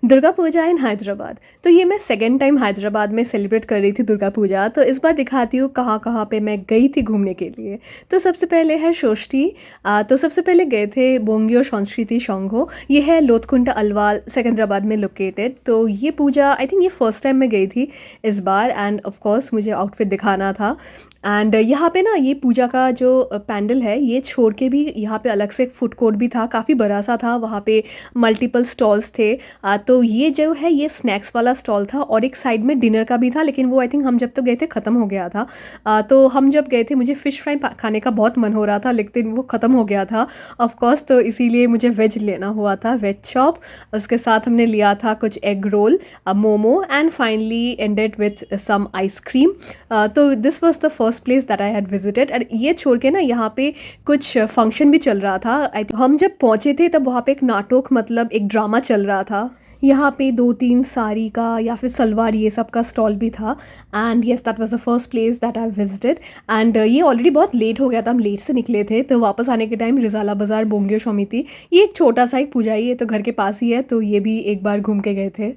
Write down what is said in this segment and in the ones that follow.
Durga Puja in Hyderabad. तो ये मैं सेकंड टाइम हैदराबाद में सेलिब्रेट कर रही थी दुर्गा पूजा। तो इस बार दिखाती हूँ कहाँ कहाँ पे मैं गई थी घूमने के लिए। तो सबसे पहले है षष्ठी। तो सबसे पहले गए थे बोंगियो संस्कृति संघो। ये है लोथकुंटा अलवाल सिकंदराबाद में लोकेटेड। तो ये पूजा आई थिंक ये फर्स्ट टाइम मैं गई थी इस बार, एंड ऑफ कोर्स मुझे आउटफिट दिखाना था। एंड यहाँ पे ना ये पूजा का जो पैंडल है ये छोड़ के भी यहाँ पे अलग से एक फूड कोर्ट भी था, काफ़ी बड़ा सा था। वहाँ पे मल्टीपल स्टॉल्स थे। तो ये जो है ये स्नैक्स वाला स्टॉल था और एक साइड में डिनर का भी था, लेकिन वो आई थिंक हम जब तो गए थे ख़त्म हो गया था। तो हम जब गए थे मुझे फ़िश फ्राई खाने का बहुत मन हो रहा था, लेकिन वो ख़त्म हो गया था ऑफ कोर्स। तो इसीलिए मुझे वेज लेना हुआ था, वेज चॉप। उसके साथ हमने लिया था कुछ egg roll, momo, and finally ended with some ice cream. तो this was the first place that I had visited. And ये छोड़ के ना यहाँ पे कुछ फंक्शन भी चल रहा था। हम जब पहुँचे थे तब वहाँ पे एक नाटक मतलब एक ड्रामा चल रहा था। यहाँ पे 2-3 साड़ी का या फिर सलवार ये सब का स्टॉल भी था। And yes that was the first place that I visited. And ये ऑलरेडी बहुत लेट हो गया था, हम लेट से निकले थे। तो वापस आने के टाइम रिजाला बाज़ार बोंगियो समिति, ये एक छोटा सा एक पूजा ही है, तो घर के पास ही है, तो ये भी एक बार घूम के गए थे।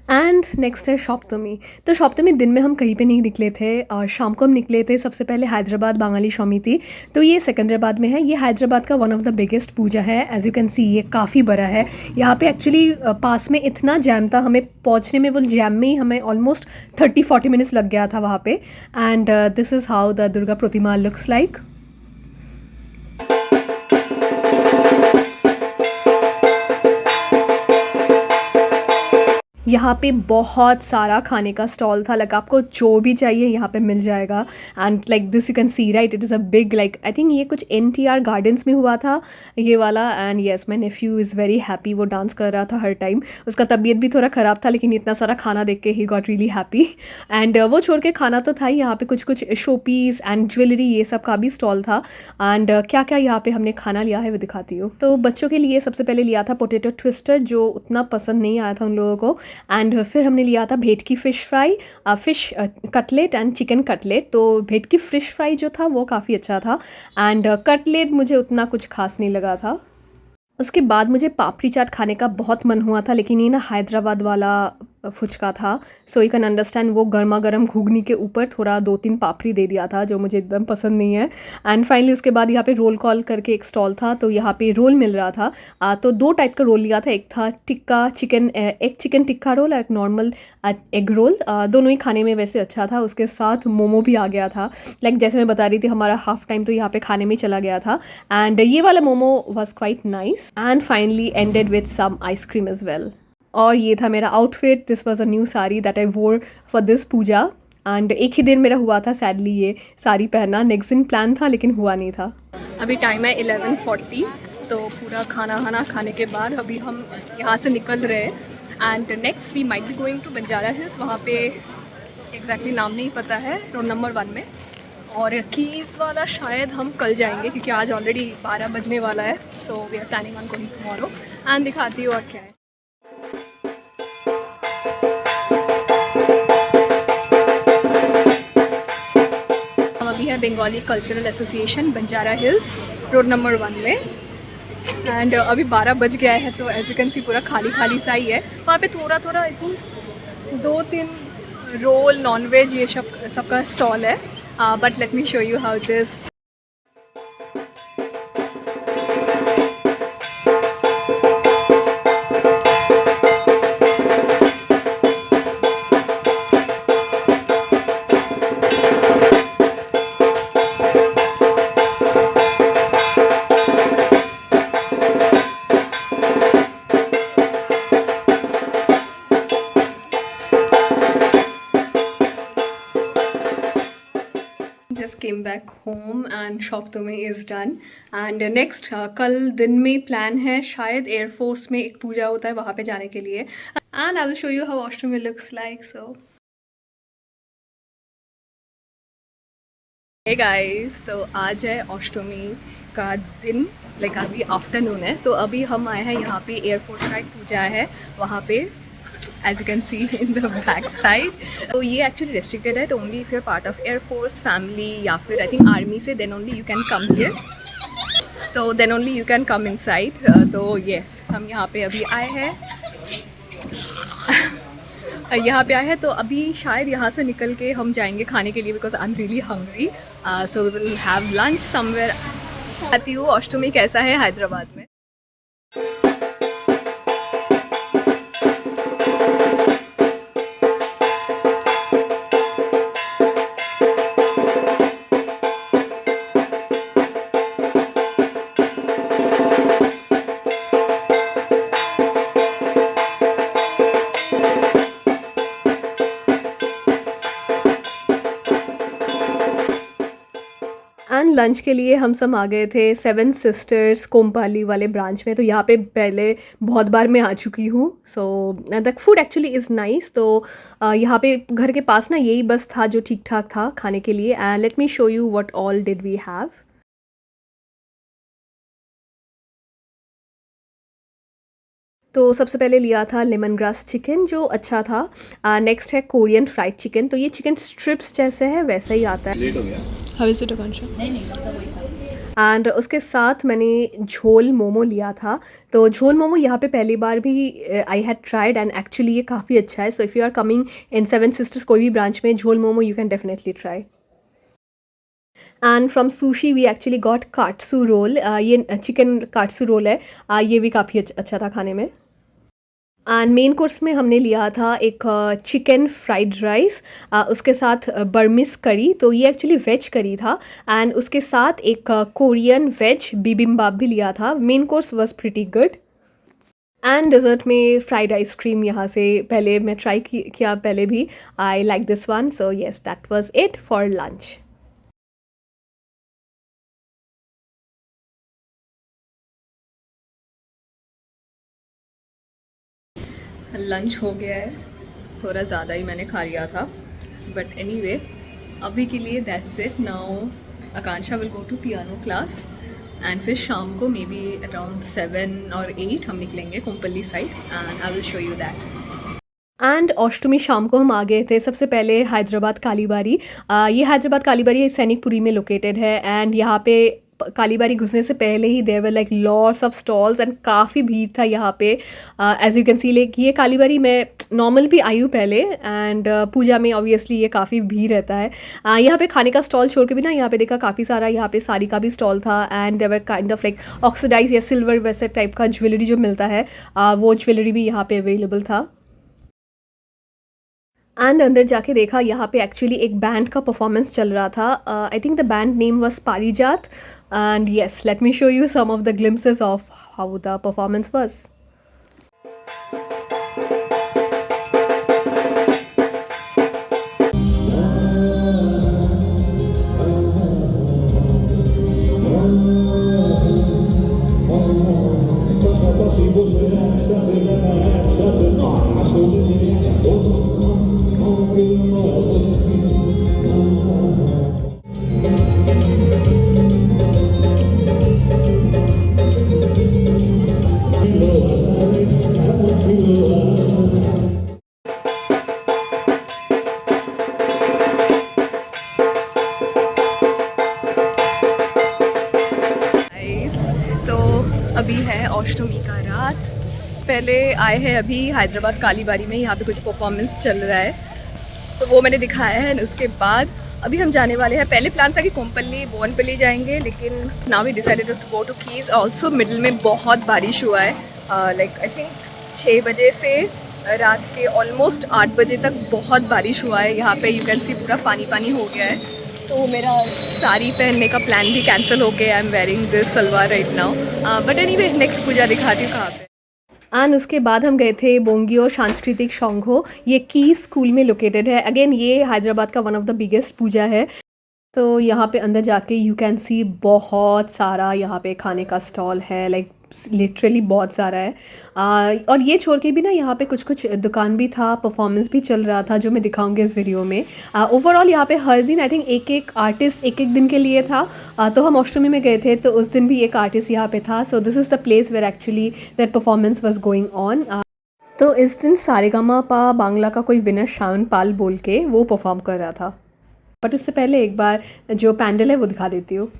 एंड नेक्स्ट है सप्तमी। तो सप्तमी दिन में हम कहीं पे नहीं निकले थे और शाम को हम निकले थे सबसे पहले हैदराबाद बांगाली समिति। तो ये सिकंदराबाद में है। ये हैदराबाद का one of the biggest puja है। एज यू कैन सी ये काफ़ी बड़ा है। यहाँ पे एक्चुअली पास में इतना जैम था, हमें पहुँचने में वो जैम में ही हमें ऑलमोस्ट 30-40 मिनट्स लग गया था वहाँ पे। And this is how the Durga Pratima looks like. यहाँ पे बहुत सारा खाने का स्टॉल था, लाइक आपको जो भी चाहिए यहाँ पे मिल जाएगा। And like this you can see right, it is a big, like I think ये कुछ NTR गार्डन्स में हुआ था ये वाला। And yes my nephew is very happy, वो डांस कर रहा था हर टाइम। उसका तबीयत भी थोड़ा ख़राब था, लेकिन इतना सारा खाना देख के he got really happy. And वो छोड़ के खाना तो था ही, यहाँ पे कुछ कुछ शो पीस एंड ज्वेलरी ये सब का भी स्टॉल था। एंड क्या क्या यहाँ पे हमने खाना लिया है वो दिखाती हूँ। तो बच्चों के लिए सबसे पहले लिया था पोटैटो ट्विस्टर, जो उतना पसंद नहीं आया था उन लोगों को। एंड फिर हमने लिया था भेट की fish fry, fish cutlet and chicken cutlet. तो भेट की फ़िश फ्राई जो था वो काफ़ी अच्छा था। एंड कटलेट मुझे उतना कुछ खास नहीं लगा था। उसके बाद मुझे पापड़ी चाट खाने का बहुत मन हुआ था, लेकिन ये ना हैदराबाद वाला फुचका था। सो यू कैन अंडरस्टैंड, वो गर्मा गर्म घुगनी के ऊपर थोड़ा 2-3 पापड़ी दे दिया था, जो मुझे एकदम पसंद नहीं है। एंड फाइनली उसके बाद यहाँ पे रोल कॉल करके एक स्टॉल था, तो यहाँ पे रोल मिल रहा था। तो 2 टाइप का रोल लिया था, एक था टिक्का चिकन, एक चिकन टिक्का रोल और एक नॉर्मल एग रोल। दोनों ही खाने में वैसे अच्छा था। उसके साथ मोमो भी आ गया था। लाइक जैसे मैं बता रही थी, हमारा हाफ टाइम तो यहाँ पे खाने में चला गया था। एंड ये वाला momo was quite nice. And finally ended with some ice cream as well. और ये था मेरा outfit. This was a new sari that I wore for this Puja. And एक ही दिन मेरा हुआ था सैडली ये साड़ी पहनना, नेक्स्ट दिन प्लान था लेकिन हुआ नहीं था। अभी टाइम है 11:40। तो पूरा खाना खाने के बाद अभी हम यहाँ से निकल रहे हैं। And next we might be going to Banjara Hills. वहाँ पे एग्जैक्टली नाम नहीं पता है, रोड नंबर 1 में। और कीज़ वाला शायद हम कल जाएंगे, क्योंकि आज ऑलरेडी 12 बजने वाला है। So we are planning on going tomorrow. And दिखाती हूँ और क्या है। अभी है Bengali cultural association Banjara Hills, road number 1 में। एंड अभी 12 बज गया है, तो एज यू कैन सी पूरा खाली खाली सा ही है। वहाँ पे थोड़ा थोड़ा आई थिंक 2-3 रोल नॉनवेज ये सबका स्टॉल है। But let me show you how this. Just came back home and Shoptome is done. And next कल दिन में प्लान है शायद एयरफोर्स में एक पूजा होता है वहाँ पे जाने के लिए। And I will show you how Ashtami looks like. So hey guys, तो आज है अष्टमी का दिन, लाइक अभी आफ्टरनून है। तो अभी हम आए हैं यहाँ पे एयरफोर्स का एक पूजा है वहाँ पे। as you can see in the back side. तो ये actually restricted है, तो only if you're part of Air Force, family या फिर I think army से then only you can come here. तो then only you can come inside. तो yes, हम यहाँ पे अभी आए हैं. यहाँ पे आए हैं तो अभी शायद यहाँ से निकल के हम जाएंगे खाने के लिए because I am really hungry. So we will have lunch somewhere. आती हूँ अष्टमी कैसा है हैदराबाद में. एंड लंच के लिए हम सब आ गए थे सेवन सिस्टर्स कोम्पाली वाले ब्रांच में. तो यहाँ पे पहले बहुत बार मैं आ चुकी हूँ. So the food actually is nice. तो यहाँ पे घर के पास ना यही बस था जो ठीक ठाक था खाने के लिए. And let me show you what all did we have. तो सबसे पहले लिया था लेमन ग्रास चिकन जो अच्छा था. नेक्स्ट है कोरियन फ्राइड चिकन. तो ये चिकन स्ट्रिप्स जैसे है वैसा ही आता है. लेट हो गया. How is it Akanksha? And उसके साथ मैंने झोल मोमो लिया था. तो झोल मोमो यहाँ पे पहली बार भी I had tried and actually ये काफ़ी अच्छा है. So if you are coming in seven sisters कोई भी ब्रांच में Jhol Momo you can definitely try. And from sushi we actually got katsu roll. ये चिकन काट्सू रोल है. ये भी काफ़ी अच्छा था खाने में. एंड मेन कोर्स में हमने लिया था एक चिकन फ्राइड राइस. उसके साथ बर्मिस करी. तो ये एक्चुअली वेज करी था. एंड उसके साथ एक कोरियन वेज बिबिम्बाप भी लिया था. Main course was pretty good. And dessert में फ्राइड आइसक्रीम यहाँ से पहले मैं ट्राई किया पहले भी. I like this one. So yes that was it for lunch. Lunch हो गया है. थोड़ा ज़्यादा ही मैंने खा लिया था बट एनीवे अभी के लिए that's it. Now Akanksha will go to piano class and फिर शाम को मे बी अराउंड 7 और 8 हम निकलेंगे Kompally side and I will show you that. And Ashtami शाम को हम आ गए थे सबसे पहले हैदराबाद कालीबारी. ये हैदराबाद कालीबारी सैनिकपुरी में लोकेटेड है. एंड यहाँ पे कालीबारी घुसने से पहले ही there were like lots of stalls and काफ़ी भीड़ था यहाँ पे. As you can see like ये कालीबारी में नॉर्मल भी आई हूँ पहले. एंड पूजा में ऑब्वियसली ये काफ़ी भीड़ रहता है. यहाँ पे खाने का स्टॉल छोड़ के भी ना यहाँ पे देखा काफ़ी सारा यहाँ पे साड़ी का भी स्टॉल था. And there were kind of like oxidise या सिल्वर वैसे टाइप का ज्वेलरी जो मिलता है वो ज्वेलरी भी यहाँ पे अवेलेबल था. एंड अंदर जाके देखा यहाँ पे एक्चुअली एक बैंड का परफॉर्मेंस चल रहा था. I think the band name was Parijat. And yes let me show you some of the glimpses of how the performance was. तो अभी है अष्टमी का रात. पहले आए हैं अभी हैदराबाद कालीबारी में. यहाँ पे कुछ परफॉर्मेंस चल रहा है तो वो मैंने दिखाया है. उसके बाद अभी हम जाने वाले हैं. पहले प्लान था कि कोम्पल्ली बोनपल्ली जाएंगे लेकिन now we decided to go to Keys. Also middle में बहुत बारिश हुआ है. लाइक आई थिंक 6 बजे से रात के ऑलमोस्ट 8 बजे तक बहुत बारिश हुआ है. यहाँ पे यू कैन सी पूरा पानी पानी हो गया है. तो मेरा साड़ी पहनने का प्लान भी कैंसिल हो गया. I am wearing this salwar right now. But anyway next Puja दिखाती हूँ कहाँ पे. एंड उसके बाद हम गए थे बोंगियो सांस्कृतिक संघो. ये की स्कूल में लोकेटेड है. अगेन ये हैदराबाद का one of the biggest puja है. तो यहाँ पे अंदर जाके यू कैन सी बहुत सारा यहाँ पे खाने का स्टॉल है. लाइक लिटरली बहुत सारा है. और ये छोड़ के भी ना यहाँ पे कुछ कुछ दुकान भी था. परफॉर्मेंस भी चल रहा था जो मैं दिखाऊंगी इस वीडियो में. ओवरऑल यहाँ पे हर दिन आई थिंक एक एक आर्टिस्ट एक एक दिन के लिए था. तो हम अष्टमी में गए थे तो उस दिन भी एक आर्टिस्ट यहाँ पे था. So this is the place where actually that performance was going on. तो इस दिन सारेगामापा बांग्ला का कोई विनर शावन पाल बोल के वो परफॉर्म कर रहा था, बट उससे पहले एक बार जो पैंडल है वो दिखा देती हूँ।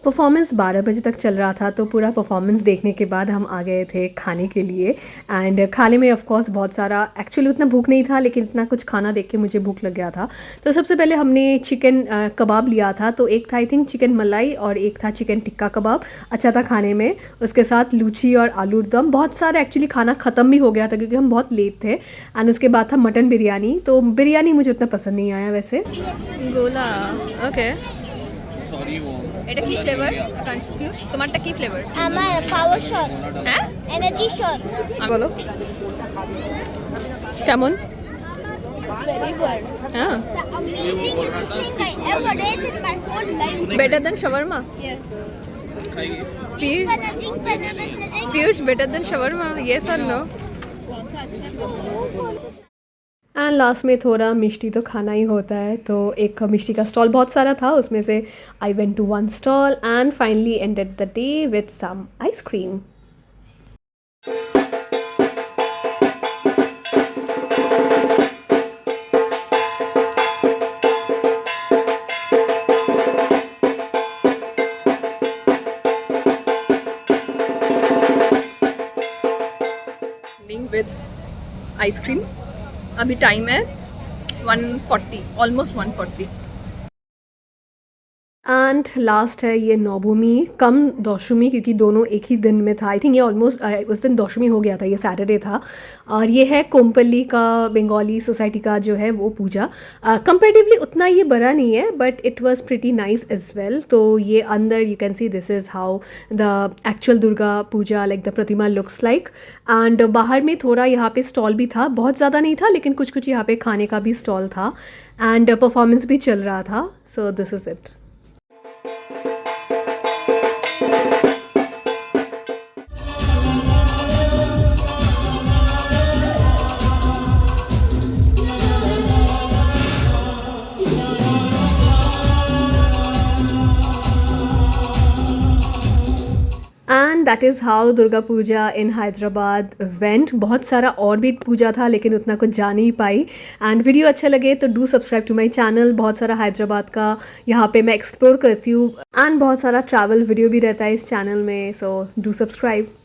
परफॉर्मेंस 12 बजे तक चल रहा था, तो पूरा परफॉर्मेंस देखने के बाद हम आ गए थे खाने के लिए। एंड खाने में ऑफ कोर्स बहुत सारा, एक्चुअली उतना भूख नहीं था लेकिन इतना कुछ खाना देख के मुझे भूख लग गया था। तो सबसे पहले हमने चिकन कबाब लिया था, तो एक था आई थिंक चिकन मलाई और एक था चिकन टिक्का कबाब। अच्छा था खाने में। उसके साथ लूची और आलू दम, बहुत सारा एक्चुअली खाना ख़त्म भी हो गया था क्योंकि हम बहुत लेट थे। एंड उसके बाद था मटन बिरयानी, तो बिरयानी मुझे उतना पसंद नहीं आया वैसे। गोला ओके, এটা কি ফ্লেভার? কনফিউজ, তোমারটা কি ফ্লেভার? আমার পাওয়ার শট, হ্যাঁ এনার্জি শট। বলো কেমন? It's very good. হ্যাঁ, The amazingest thing I ever ate in my whole life. Better then shawarma? Yes. Piyush Piyush better than shawarma, yes और नो? एंड लास्ट में थोड़ा मिष्टी तो खाना ही होता है, तो एक मिष्टी का स्टॉल बहुत सारा था, उसमें से I went to one stall and finally ended the day with some ice cream. With ice cream. अभी टाइम है 1:40, ऑलमोस्ट 1:40। एंड लास्ट है ये नवमी कम दशमी, क्योंकि दोनों एक ही दिन में था। आई थिंक ये ऑलमोस्ट उस दिन दशमी हो गया था, ये सैटरडे था। और ये है कोम्पल्ली का बंगाली सोसाइटी का जो है वो पूजा। कंपेरेटिवली उतना ये बड़ा नहीं है but it was pretty nice as well. तो ये अंदर you can see this is how the actual Durga Puja like the pratima looks like. And बाहर में थोड़ा यहाँ पे स्टॉल भी था, बहुत ज़्यादा नहीं था लेकिन कुछ कुछ यहाँ पे खाने का भी स्टॉल था। एंड परफॉर्मेंस भी चल रहा था। So this is it. And that is how Durga Puja in Hyderabad went. बहुत सारा और भी पूजा था लेकिन उतना कुछ जा नहीं पाई। एंड वीडियो अच्छा लगे तो do subscribe to my channel. बहुत सारा हैदराबाद का यहाँ पे मैं एक्सप्लोर करती हूँ एंड बहुत सारा ट्रैवल वीडियो भी रहता है इस चैनल में, सो डू सब्सक्राइब।